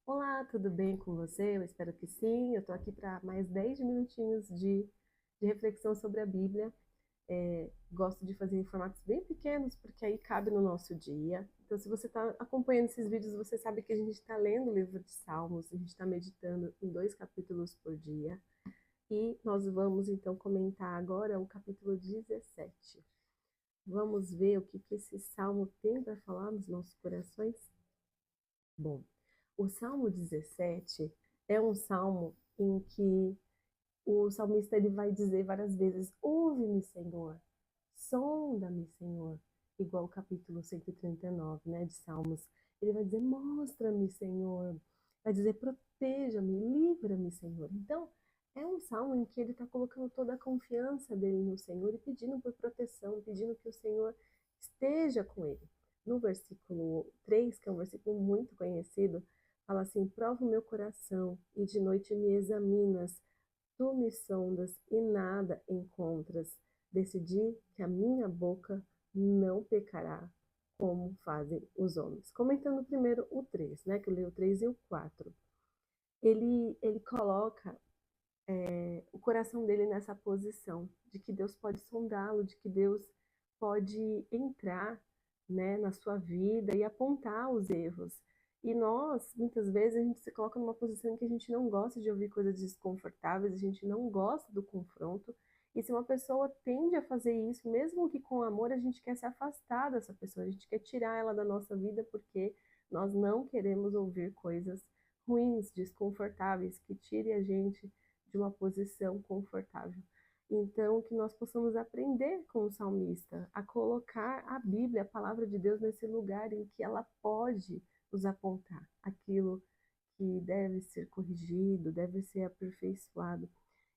Olá, tudo bem com você? Eu espero que sim. Eu estou aqui para mais 10 minutinhos de reflexão sobre a Bíblia. Gosto de fazer em formatos bem pequenos, porque aí cabe no nosso dia. Então, se você está acompanhando esses vídeos, você sabe que a gente está lendo o livro de Salmos, a gente está meditando em 2 capítulos por dia. E nós vamos então comentar agora o capítulo 17. Vamos ver o que esse salmo tem para falar nos nossos corações? Bom, o Salmo 17 é um salmo em que o salmista ele vai dizer várias vezes: ouve-me, Senhor, sonda-me, Senhor, igual o capítulo 139, né, de Salmos. Ele vai dizer: mostra-me, Senhor, vai dizer: proteja-me, livra-me, Senhor. Então, é um salmo em que ele está colocando toda a confiança dele no Senhor e pedindo por proteção, pedindo que o Senhor esteja com ele. No versículo 3, que é um versículo muito conhecido, fala assim: prova o meu coração e de noite me examinas. Tu me sondas e nada encontras. Decidi que a minha boca não pecará, como fazem os homens. Comentando primeiro o 3, né? Que eu li o 3 e o 4. Ele coloca o coração dele nessa posição de que Deus pode sondá-lo, de que Deus pode entrar, né, na sua vida e apontar os erros. E nós, muitas vezes, a gente se coloca numa posição em que a gente não gosta de ouvir coisas desconfortáveis, a gente não gosta do confronto. E se uma pessoa tende a fazer isso, mesmo que com amor, a gente quer se afastar dessa pessoa, a gente quer tirar ela da nossa vida porque nós não queremos ouvir coisas ruins, desconfortáveis, que tirem a gente de uma posição confortável. Então, que nós possamos aprender com o salmista a colocar a Bíblia, a palavra de Deus, nesse lugar em que ela pode nos apontar aquilo que deve ser corrigido, deve ser aperfeiçoado.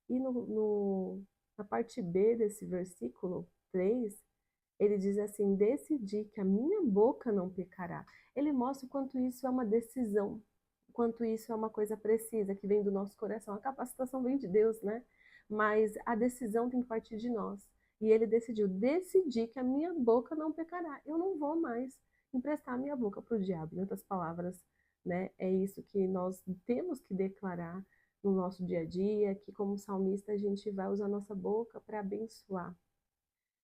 E na parte B desse versículo 3, ele diz assim: decidi que a minha boca não pecará. Ele mostra o quanto isso é uma decisão, o quanto isso é uma coisa precisa, que vem do nosso coração. A capacitação vem de Deus, né? Mas a decisão tem que partir de nós. E ele decidiu: decidi que a minha boca não pecará. Eu não vou mais emprestar a minha boca para o diabo. Em outras palavras, né? É isso que nós temos que declarar no nosso dia a dia, que como salmista a gente vai usar nossa boca para abençoar.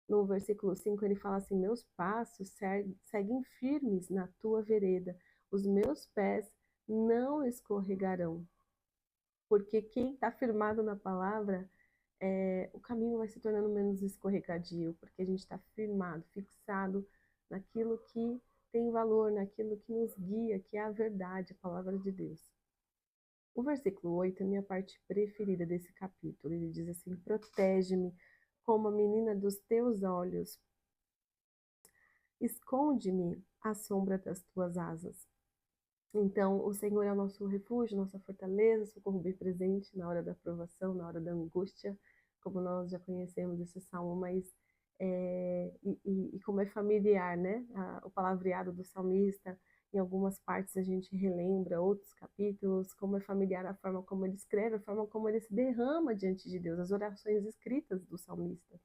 No versículo 5 ele fala assim: meus passos seguem firmes na tua vereda, os meus pés não escorregarão. Porque quem está firmado na palavra, o caminho vai se tornando menos escorregadio, porque a gente está firmado, fixado naquilo que tem valor, naquilo que nos guia, que é a verdade, a palavra de Deus. O versículo 8 é a minha parte preferida desse capítulo. Ele diz assim: protege-me como a menina dos teus olhos, esconde-me à sombra das tuas asas. Então, o Senhor é o nosso refúgio, nossa fortaleza, socorro bem presente na hora da provação, na hora da angústia, como nós já conhecemos esse salmo, mas e como é familiar, né? O palavreado do salmista, em algumas partes a gente relembra outros capítulos, como é familiar a forma como ele escreve, a forma como ele se derrama diante de Deus, as orações escritas do salmista.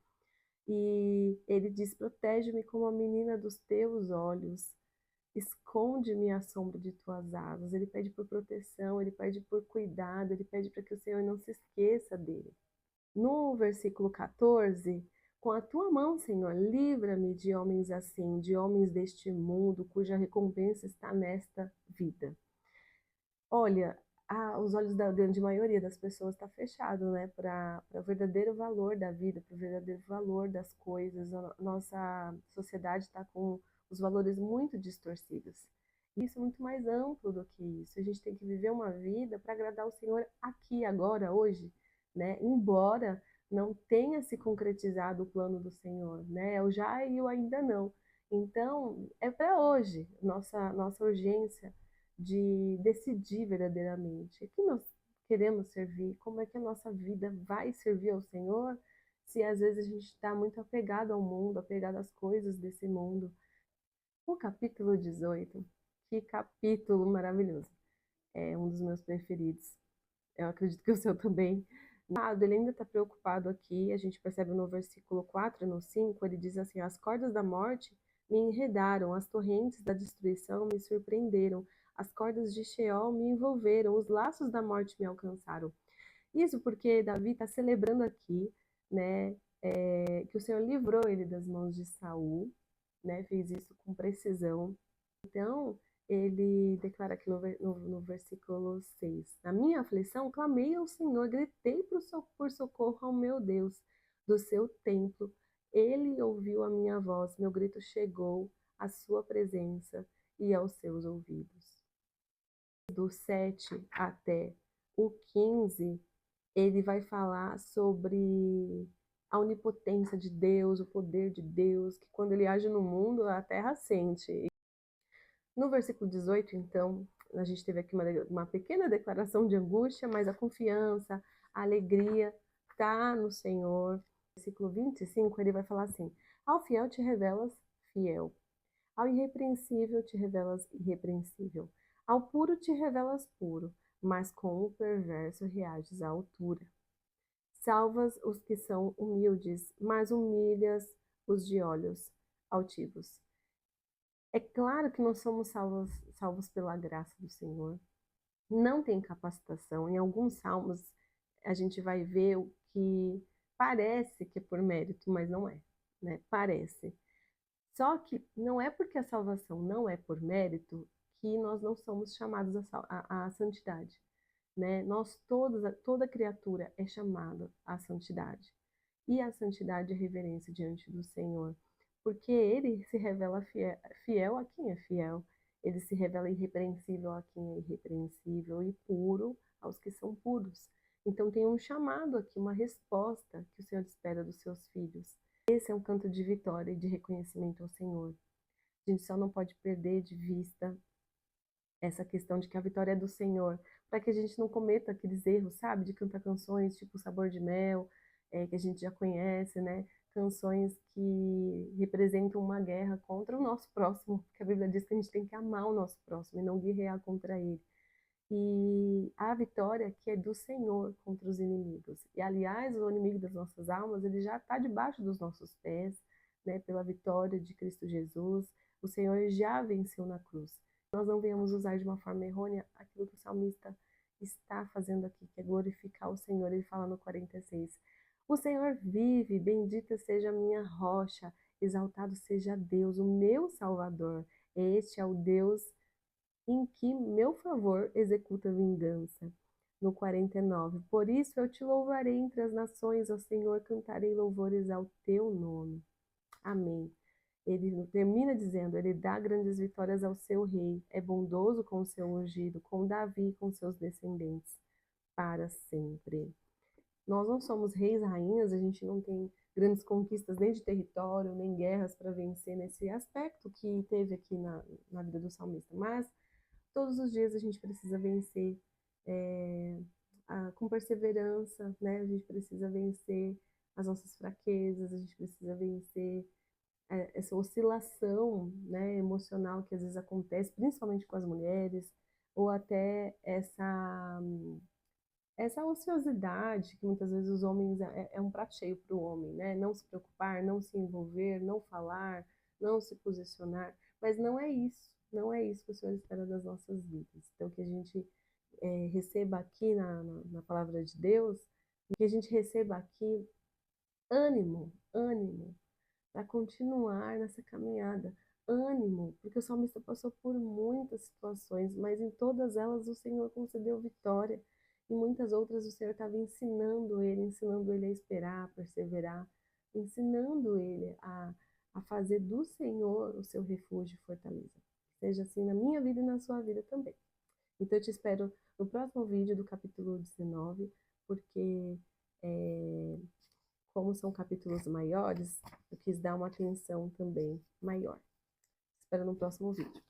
E ele diz: protege-me como a menina dos teus olhos, esconde-me à sombra de tuas asas. Ele pede por proteção, ele pede por cuidado, ele pede para que o Senhor não se esqueça dele. No versículo 14, com a tua mão, Senhor, livra-me de homens assim, de homens deste mundo, cuja recompensa está nesta vida. Olha, os olhos da grande maioria das pessoas estão fechados, né, para o verdadeiro valor da vida, para o verdadeiro valor das coisas. A nossa sociedade está com os valores muito distorcidos. Isso é muito mais amplo do que isso. A gente tem que viver uma vida para agradar o Senhor aqui, agora, hoje, né? Embora não tenha se concretizado o plano do Senhor, né? É o já e o ainda não. Então, é para hoje, nossa urgência de decidir verdadeiramente o que nós queremos servir, como é que a nossa vida vai servir ao Senhor, se às vezes a gente está muito apegado ao mundo, apegado às coisas desse mundo. O capítulo 18, que capítulo maravilhoso, é um dos meus preferidos. Eu acredito que o seu também. Ele ainda está preocupado aqui, a gente percebe no versículo 4 e no 5, ele diz assim: as cordas da morte me enredaram, as torrentes da destruição me surpreenderam, as cordas de Sheol me envolveram, os laços da morte me alcançaram. Isso porque Davi está celebrando aqui, né, que o Senhor livrou ele das mãos de Saul, né, fez isso com precisão. Então, ele declara aqui no versículo 6: Na minha aflição, clamei ao Senhor, gritei por socorro ao meu Deus, do seu templo. Ele ouviu a minha voz, meu grito chegou à sua presença e aos seus ouvidos. Do 7 até o 15, ele vai falar sobre a onipotência de Deus, o poder de Deus, que quando ele age no mundo, a terra sente. No versículo 18, então, a gente teve aqui uma pequena declaração de angústia, mas a confiança, a alegria está no Senhor. No versículo 25, ele vai falar assim: Ao fiel te revelas fiel, ao irrepreensível te revelas irrepreensível, ao puro te revelas puro, mas com o perverso reages à altura. Salvas os que são humildes, mas humilhas os de olhos altivos. É claro que nós somos salvos pela graça do Senhor. Não tem capacitação. Em alguns salmos a gente vai ver o que parece que é por mérito, mas não é, né? Parece. Só que não é porque a salvação não é por mérito que nós não somos chamados à santidade, né? Toda criatura é chamada à santidade. E a santidade é reverência diante do Senhor, porque ele se revela fiel a quem é fiel, ele se revela irrepreensível a quem é irrepreensível e puro aos que são puros. Então tem um chamado aqui, uma resposta que o Senhor espera dos seus filhos. Esse é um canto de vitória e de reconhecimento ao Senhor. A gente só não pode perder de vista essa questão de que a vitória é do Senhor, para que a gente não cometa aqueles erros, sabe, de cantar canções tipo Sabor de Mel, que a gente já conhece, né? Canções que representam uma guerra contra o nosso próximo, porque a Bíblia diz que a gente tem que amar o nosso próximo e não guerrear contra ele. E a vitória que é do Senhor contra os inimigos. E, aliás, o inimigo das nossas almas, ele já está debaixo dos nossos pés, né? Pela vitória de Cristo Jesus. O Senhor já venceu na cruz. Nós não venhamos usar de uma forma errônea aquilo que o salmista está fazendo aqui, que é glorificar o Senhor. Ele fala no 46: O Senhor vive, bendita seja a minha rocha, exaltado seja Deus, o meu Salvador. Este é o Deus em que meu favor executa vingança. No 49, por isso eu te louvarei entre as nações, ó Senhor, cantarei louvores ao teu nome. Amém. Ele termina dizendo, ele dá grandes vitórias ao seu rei, é bondoso com o seu ungido, com Davi e com seus descendentes, para sempre. Nós não somos reis, rainhas, a gente não tem grandes conquistas nem de território, nem guerras para vencer nesse aspecto que teve aqui na vida do salmista, mas todos os dias a gente precisa vencer com perseverança, né? A gente precisa vencer as nossas fraquezas, a gente precisa vencer essa oscilação, né, emocional que às vezes acontece, principalmente com as mulheres, ou até essa ociosidade que muitas vezes os homens é um prato cheio para o homem, né? Não se preocupar, não se envolver, não falar, não se posicionar, mas não é isso, não é isso que o Senhor espera das nossas vidas. Então que a gente receba aqui na palavra de Deus, que a gente receba aqui ânimo, ânimo para continuar nessa caminhada. Ânimo, porque o salmista passou por muitas situações, mas em todas elas o Senhor concedeu vitória. E muitas outras o Senhor estava ensinando ele a esperar, a perseverar, ensinando ele a fazer do Senhor o seu refúgio e fortaleza. Seja assim na minha vida e na sua vida também. Então eu te espero no próximo vídeo do capítulo 19, porque como são capítulos maiores, eu quis dar uma atenção também maior. Espero no próximo vídeo.